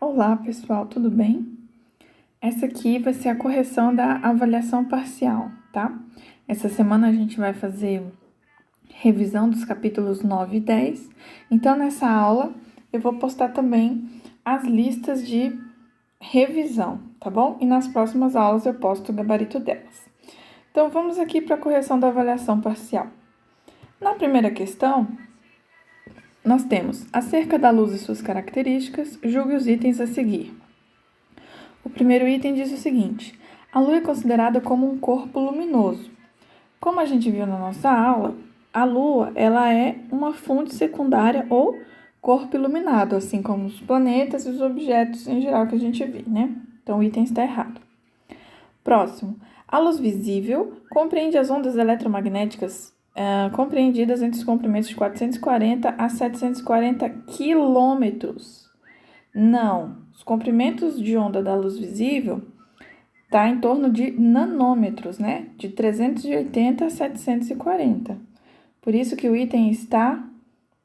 Olá, pessoal, tudo bem? Essa aqui vai ser a correção da avaliação parcial, tá? Essa semana a gente vai fazer revisão dos capítulos 9 e 10. Então, nessa aula, eu vou postar também as listas de revisão, tá bom? E nas próximas aulas eu posto o gabarito delas. Então, vamos aqui para a correção da avaliação parcial. Na primeira questão, nós temos: acerca da luz e suas características, julgue os itens a seguir. O primeiro item diz o seguinte: a Lua é considerada como um corpo luminoso. Como a gente viu na nossa aula, a Lua ela é uma fonte secundária ou corpo iluminado, assim como os planetas e os objetos em geral que a gente vê, né? Então o item está errado. Próximo: a luz visível compreende as ondas eletromagnéticas compreendidas entre os comprimentos de 440 a 740 quilômetros. Não, os comprimentos de onda da luz visível está em torno de nanômetros, né? De 380 a 740. Por isso que o item está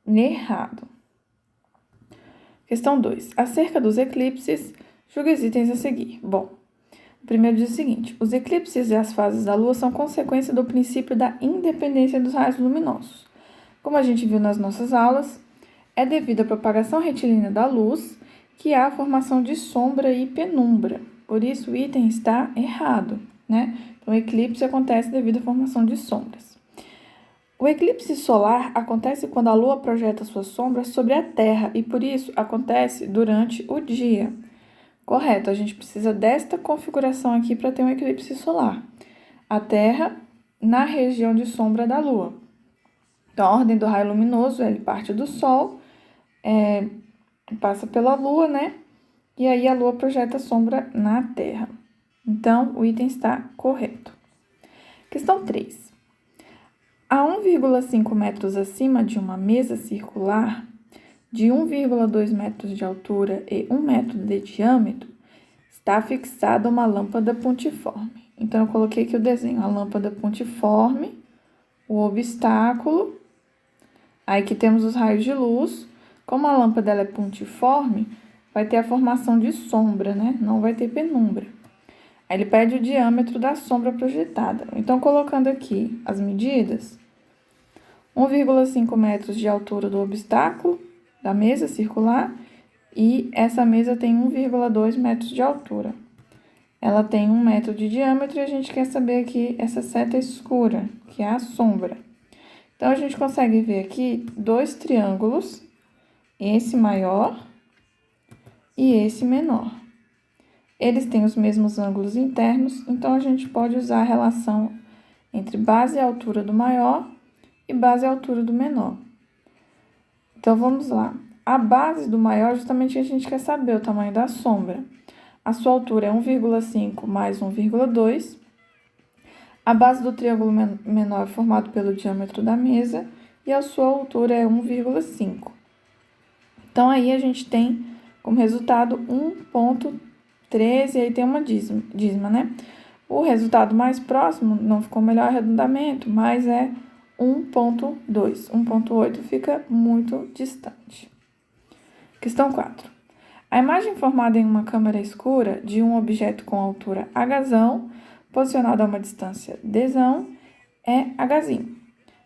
errado. Questão 2. Acerca dos eclipses, julgue os itens a seguir. Bom, o primeiro diz o seguinte: os eclipses e as fases da Lua são consequência do princípio da independência dos raios luminosos. Como a gente viu nas nossas aulas, é devido à propagação retilínea da luz que há a formação de sombra e penumbra. Por isso, o item está errado, né? Então, o eclipse acontece devido à formação de sombras. O eclipse solar acontece quando a Lua projeta suas sombras sobre a Terra e, por isso, acontece durante o dia. Correto, a gente precisa desta configuração aqui para ter um eclipse solar. A Terra na região de sombra da Lua. Então, a ordem do raio luminoso, ele parte do Sol, passa pela Lua, né? E aí a Lua projeta a sombra na Terra. Então, o item está correto. Questão 3. A 1,5 metros acima de uma mesa circular, de 1,2 metros de altura e 1 metro de diâmetro, está fixada uma lâmpada pontiforme. Então, eu coloquei aqui o desenho, a lâmpada pontiforme, o obstáculo, aí que temos os raios de luz. Como a lâmpada ela é pontiforme, vai ter a formação de sombra, né? Não vai ter penumbra. Aí ele pede o diâmetro da sombra projetada. Então, colocando aqui as medidas, 1,5 metros de altura do obstáculo da mesa circular e essa mesa tem 1,2 metros de altura. Ela tem 1 metro de diâmetro e a gente quer saber aqui essa seta escura, que é a sombra. Então, a gente consegue ver aqui dois triângulos, esse maior e esse menor. Eles têm os mesmos ângulos internos, então a gente pode usar a relação entre base e altura do maior e base e altura do menor. Então, vamos lá. A base do maior, justamente a gente quer saber o tamanho da sombra. A sua altura é 1,5 mais 1,2. A base do triângulo menor é formado pelo diâmetro da mesa e a sua altura é 1,5. Então, aí a gente tem como resultado 1,13, e aí tem uma dízima, né? O resultado mais próximo, não ficou melhor arredondamento, mas é 1,2. 1,8 fica muito distante. Questão 4. A imagem formada em uma câmera escura de um objeto com altura Hzão, posicionado a uma distância Dzão, é Hzinho.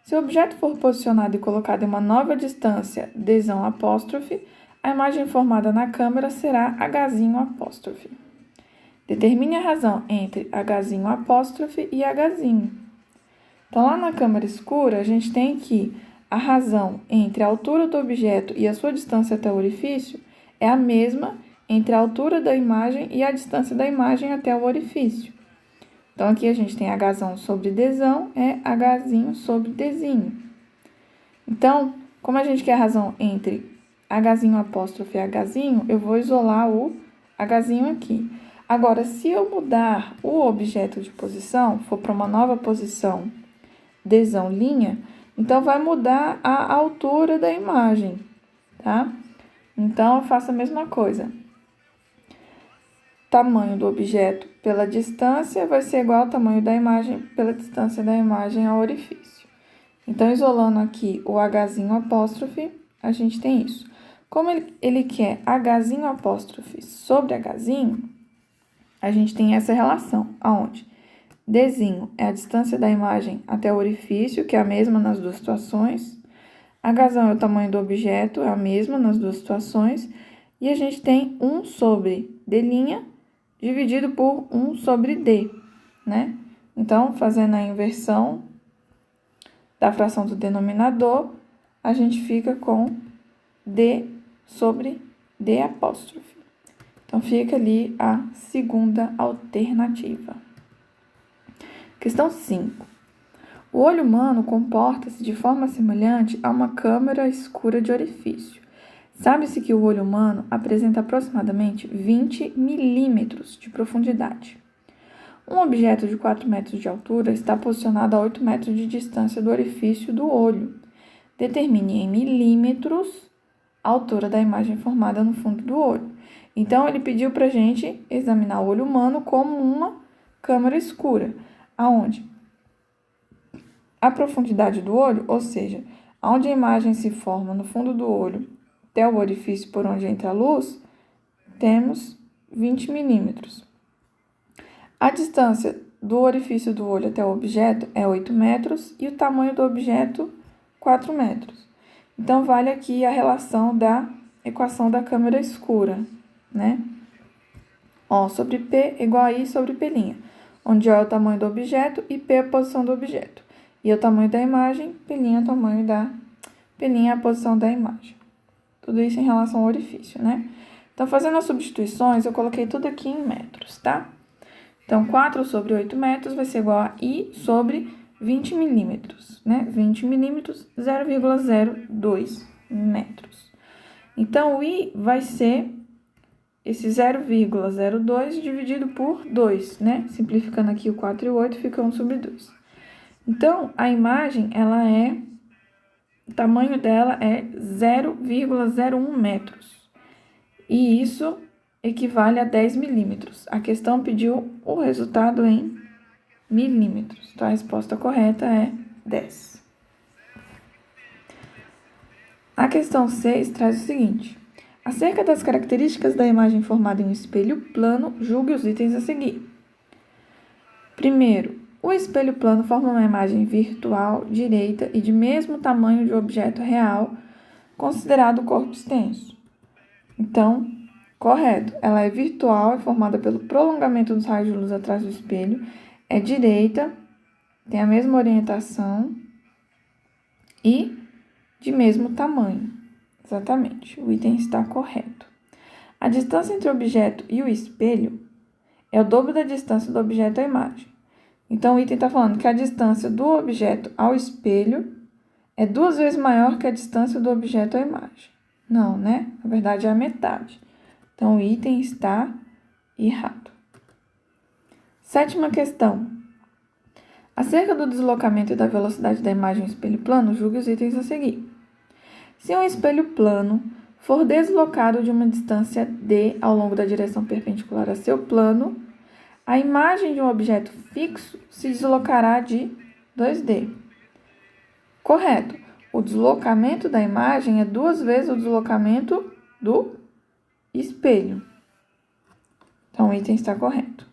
Se o objeto for posicionado e colocado em uma nova distância Dzão apóstrofe, a imagem formada na câmera será Hzinho apóstrofe. Determine a razão entre Hzinho apóstrofe e Hzinho. Então, lá na câmera escura, a gente tem que a razão entre a altura do objeto e a sua distância até o orifício é a mesma entre a altura da imagem e a distância da imagem até o orifício. Então, aqui a gente tem Hzão sobre Dzão, é Hzinho sobre Dzinho. Então, como a gente quer a razão entre Hzinho apóstrofe e Hzinho, eu vou isolar o Hzinho aqui. Agora, se eu mudar o objeto de posição, for para uma nova posição Dzão linha, então vai mudar a altura da imagem, tá? Então, eu faço a mesma coisa. Tamanho do objeto pela distância vai ser igual ao tamanho da imagem pela distância da imagem ao orifício. Então, isolando aqui o Hzinho apóstrofe, a gente tem isso. Como ele quer Hzinho apóstrofe sobre Hzinho, a gente tem essa relação, aonde Dzinho é a distância da imagem até o orifício, que é a mesma nas duas situações. Hzão é o tamanho do objeto, é a mesma nas duas situações. E a gente tem 1 sobre D' dividido por 1 sobre D, né? Então, fazendo a inversão da fração do denominador, a gente fica com D sobre D apóstrofe. Então, fica ali a segunda alternativa. Questão 5. O olho humano comporta-se de forma semelhante a uma câmara escura de orifício. Sabe-se que o olho humano apresenta aproximadamente 20 milímetros de profundidade. Um objeto de 4 metros de altura está posicionado a 8 metros de distância do orifício do olho. Determine em milímetros a altura da imagem formada no fundo do olho. Então, ele pediu para a gente examinar o olho humano como uma câmara escura, aonde a profundidade do olho, ou seja, onde a imagem se forma no fundo do olho até o orifício por onde entra a luz, temos 20 milímetros. A distância do orifício do olho até o objeto é 8 metros e o tamanho do objeto, 4 metros. Então, vale aqui a relação da equação da câmara escura, né? O sobre P igual a I sobre P', onde O é o tamanho do objeto e P é a posição do objeto. I é o tamanho da imagem, P' é o tamanho da... P' é a posição da imagem. Tudo isso em relação ao orifício, né? Então, fazendo as substituições, eu coloquei tudo aqui em metros, tá? Então, 4 sobre 8 metros vai ser igual a I sobre 20 milímetros, né? 20 milímetros, 0,02 metros. Então, o I vai ser esse 0,02 dividido por 2, né? Simplificando aqui o 4 e o 8, fica 1 sobre 2. Então, a imagem, o tamanho dela é 0,01 metros. E isso equivale a 10 milímetros. A questão pediu o resultado em milímetros. Então, a resposta correta é 10. A questão 6 traz o seguinte. Acerca das características da imagem formada em um espelho plano, julgue os itens a seguir. Primeiro, o espelho plano forma uma imagem virtual, direita e de mesmo tamanho de objeto real, considerado o corpo extenso. Então, correto. Ela é virtual, é formada pelo prolongamento dos raios de luz atrás do espelho, é direita, tem a mesma orientação e de mesmo tamanho. Exatamente, o item está correto. A distância entre o objeto e o espelho é o dobro da distância do objeto à imagem. Então, o item está falando que a distância do objeto ao espelho é 2 vezes maior que a distância do objeto à imagem. Não, né? Na verdade, é a metade. Então, o item está errado. 7ª questão. Acerca do deslocamento e da velocidade da imagem em espelho plano, julgue os itens a seguir. Se um espelho plano for deslocado de uma distância d ao longo da direção perpendicular a seu plano, a imagem de um objeto fixo se deslocará de 2d. Correto. O deslocamento da imagem é 2 vezes o deslocamento do espelho. Então, o item está correto.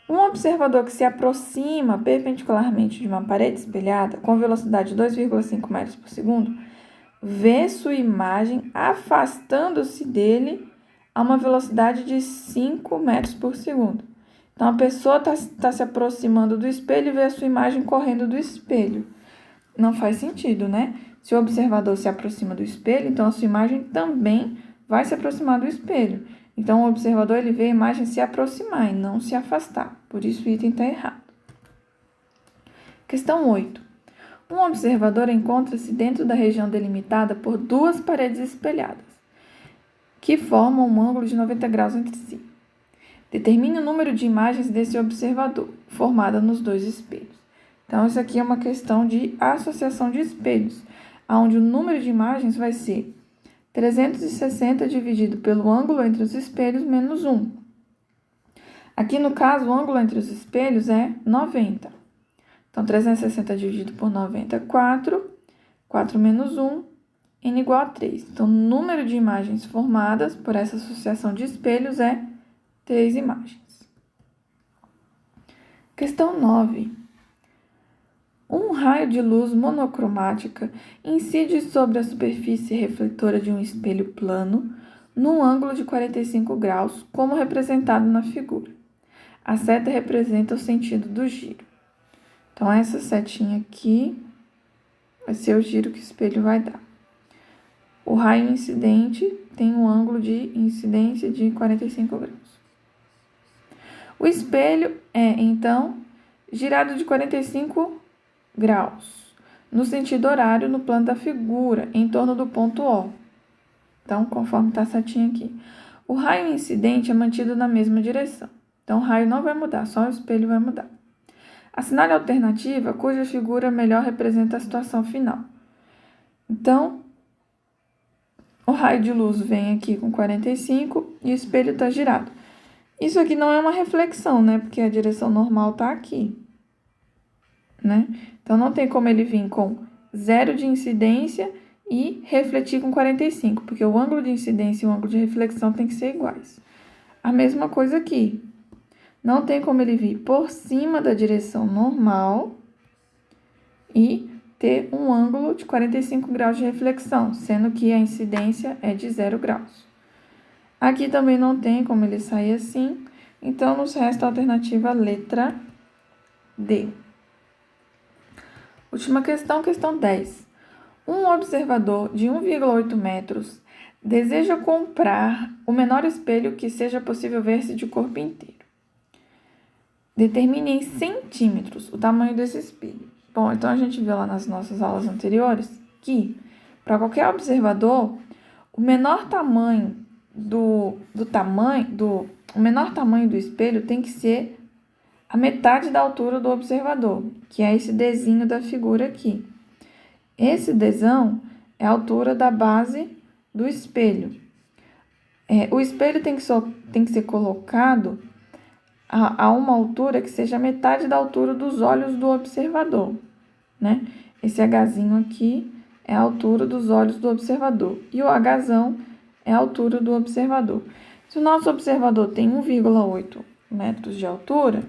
Um observador que se aproxima perpendicularmente de uma parede espelhada com velocidade de 2,5 metros por segundo vê sua imagem afastando-se dele a uma velocidade de 5 metros por segundo. Então, a pessoa está se aproximando do espelho e vê a sua imagem correndo do espelho. Não faz sentido, né? Se o observador se aproxima do espelho, então a sua imagem também vai se aproximar do espelho. Então, o observador ele vê a imagem se aproximar e não se afastar. Por isso, o item está errado. Questão 8. Um observador encontra-se dentro da região delimitada por 2 paredes espelhadas, que formam um ângulo de 90 graus entre si. Determine o número de imagens desse observador, formada nos 2 espelhos. Então, isso aqui é uma questão de associação de espelhos, onde o número de imagens vai ser 360 dividido pelo ângulo entre os espelhos menos 1. Aqui, no caso, o ângulo entre os espelhos é 90. Então, 360 dividido por 90 é 4. 4 menos 1, n igual a 3. Então, o número de imagens formadas por essa associação de espelhos é 3 imagens. Questão 9. Um raio de luz monocromática incide sobre a superfície refletora de um espelho plano num ângulo de 45 graus, como representado na figura. A seta representa o sentido do giro. Então, essa setinha aqui vai ser o giro que o espelho vai dar. O raio incidente tem um ângulo de incidência de 45 graus. O espelho é, então, girado de 45 graus, no sentido horário, no plano da figura, em torno do ponto O. Então, conforme está a setinha aqui. O raio incidente é mantido na mesma direção. Então, o raio não vai mudar, só o espelho vai mudar. Assinale a alternativa cuja figura melhor representa a situação final. Então, o raio de luz vem aqui com 45 e o espelho está girado. Isso aqui não é uma reflexão, né? Porque a direção normal está aqui, né? Então, não tem como ele vir com 0 de incidência e refletir com 45, porque o ângulo de incidência e o ângulo de reflexão tem que ser iguais. A mesma coisa aqui. Não tem como ele vir por cima da direção normal e ter um ângulo de 45 graus de reflexão, sendo que a incidência é de 0 graus. Aqui também não tem como ele sair assim, então nos resta a alternativa letra D. Última questão, questão 10. Um observador de 1,8 metros deseja comprar o menor espelho que seja possível ver-se de corpo inteiro. Determine em centímetros o tamanho desse espelho. Bom, então a gente viu lá nas nossas aulas anteriores que, para qualquer observador, o menor tamanho do espelho tem que ser a metade da altura do observador, que é esse Dzinho da figura aqui. Esse Dzão é a altura da base do espelho. O espelho tem que ser colocado a uma altura que seja metade da altura dos olhos do observador, né? Esse Hzinho aqui é a altura dos olhos do observador e o Hzão é a altura do observador. Se o nosso observador tem 1,8 metros de altura,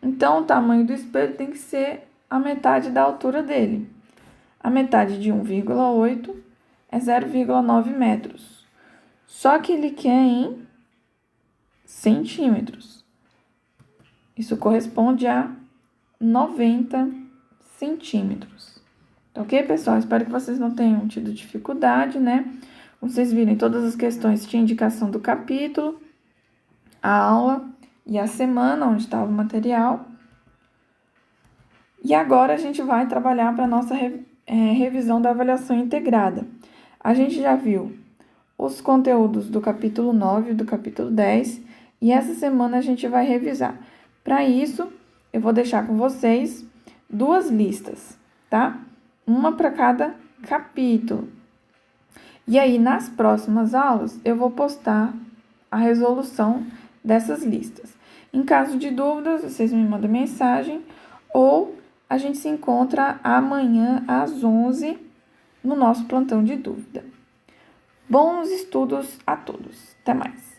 então o tamanho do espelho tem que ser a metade da altura dele. A metade de 1,8 é 0,9 metros. Só que ele quer em centímetros. Isso corresponde a 90 centímetros. Tá ok, pessoal? Espero que vocês não tenham tido dificuldade, né? Como vocês viram, em todas as questões tinha indicação do capítulo, a aula e a semana onde estava o material. E agora a gente vai trabalhar para a nossa revisão da avaliação integrada. A gente já viu os conteúdos do capítulo 9 e do capítulo 10 e essa semana a gente vai revisar. Para isso, eu vou deixar com vocês 2 listas, tá? Uma para cada capítulo. E aí, nas próximas aulas, eu vou postar a resolução dessas listas. Em caso de dúvidas, vocês me mandam mensagem ou a gente se encontra amanhã às 11 no nosso plantão de dúvida. Bons estudos a todos. Até mais.